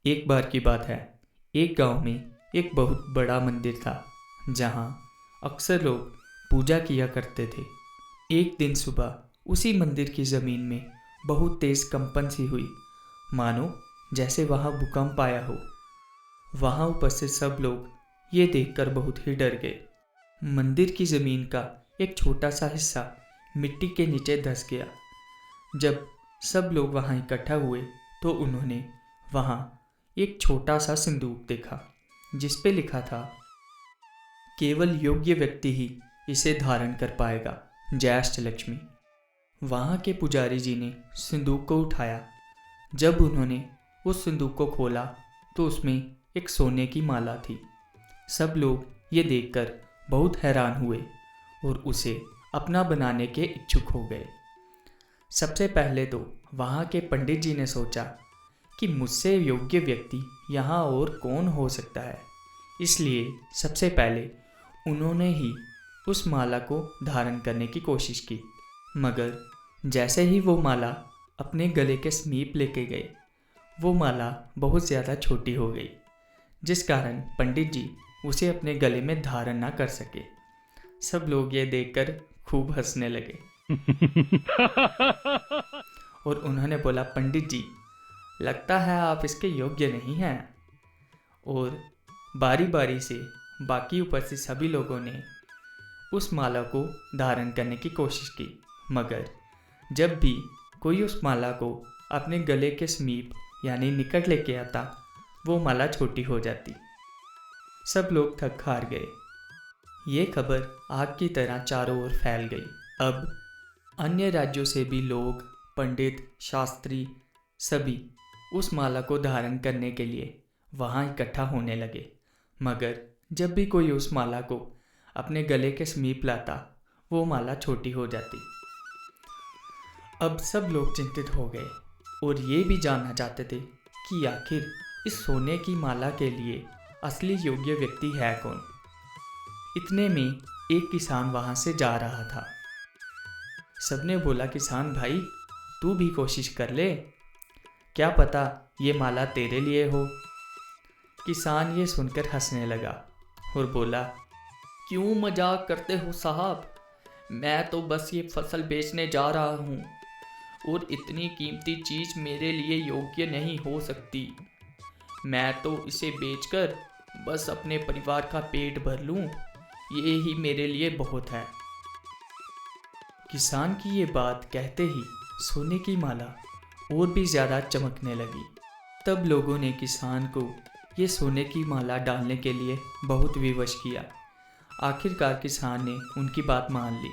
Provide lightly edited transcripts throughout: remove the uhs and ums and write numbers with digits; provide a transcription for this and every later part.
एक बार की बात है। एक गांव में एक बहुत बड़ा मंदिर था जहां अक्सर लोग पूजा किया करते थे। एक दिन सुबह उसी मंदिर की ज़मीन में बहुत तेज़ कंपन सी हुई, मानो जैसे वहां भूकंप आया हो। वहां उपस्थित सब लोग ये देखकर बहुत ही डर गए। मंदिर की ज़मीन का एक छोटा सा हिस्सा मिट्टी के नीचे धंस गया। जब सब लोग वहां इकट्ठा हुए तो उन्होंने वहां एक छोटा सा संदूक देखा जिस पे लिखा था, केवल योग्य व्यक्ति ही इसे धारण कर पाएगा, जय अष्टलक्ष्मी। वहां के पुजारी जी ने संदूक को उठाया। जब उन्होंने उस संदूक को खोला तो उसमें एक सोने की माला थी। सब लोग ये देखकर बहुत हैरान हुए और उसे अपना बनाने के इच्छुक हो गए। सबसे पहले तो वहाँ के पंडित जी ने सोचा कि मुझसे योग्य व्यक्ति यहाँ और कौन हो सकता है। इसलिए सबसे पहले उन्होंने ही उस माला को धारण करने की कोशिश की, मगर जैसे ही वो माला अपने गले के समीप लेके गए, वो माला बहुत ज़्यादा छोटी हो गई, जिस कारण पंडित जी उसे अपने गले में धारण ना कर सके। सब लोग ये देखकर खूब हंसने लगे और उन्होंने बोला, पंडित जी, लगता है आप इसके योग्य नहीं हैं। और बारी बारी से बाकी उपस्थित सभी लोगों ने उस माला को धारण करने की कोशिश की, मगर जब भी कोई उस माला को अपने गले के समीप यानी निकट लेके आता, वो माला छोटी हो जाती। सब लोग थक हार गए। ये खबर आग की तरह चारों ओर फैल गई। अब अन्य राज्यों से भी लोग, पंडित, शास्त्री सभी उस माला को धारण करने के लिए वहाँ इकट्ठा होने लगे, मगर जब भी कोई उस माला को अपने गले के समीप लाता, वो माला छोटी हो जाती। अब सब लोग चिंतित हो गए और ये भी जानना चाहते थे कि आखिर इस सोने की माला के लिए असली योग्य व्यक्ति है कौन। इतने में एक किसान वहाँ से जा रहा था। सबने बोला, किसान भाई, तू भी कोशिश कर ले, क्या पता ये माला तेरे लिए हो। किसान ये सुनकर हंसने लगा और बोला, क्यों मजाक करते हो साहब, मैं तो बस ये फसल बेचने जा रहा हूँ और इतनी कीमती चीज़ मेरे लिए योग्य नहीं हो सकती। मैं तो इसे बेचकर बस अपने परिवार का पेट भर लूँ, ये ही मेरे लिए बहुत है। किसान की ये बात कहते ही सोने की माला और भी ज़्यादा चमकने लगी। तब लोगों ने किसान को ये सोने की माला डालने के लिए बहुत विवश किया। आखिरकार किसान ने उनकी बात मान ली।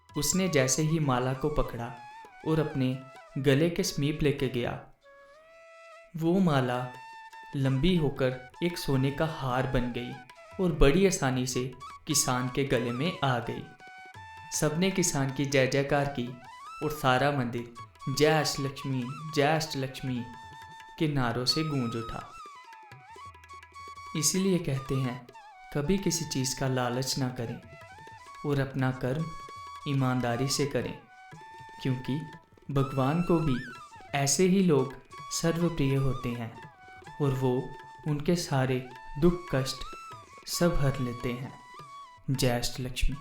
उसने जैसे ही माला को पकड़ा और अपने गले के समीप लेके गया, वो माला लंबी होकर एक सोने का हार बन गई और बड़ी आसानी से किसान के गले में आ गई। सबने किसान की जय जयकार की और सारा मंदिर जय अष्टलक्ष्मी, जय अष्टलक्ष्मी के नारों से गूंज उठा। इसीलिए कहते हैं, कभी किसी चीज़ का लालच ना करें और अपना कर्म ईमानदारी से करें, क्योंकि भगवान को भी ऐसे ही लोग सर्वप्रिय होते हैं और वो उनके सारे दुख कष्ट सब हर लेते हैं। जय अष्टलक्ष्मी।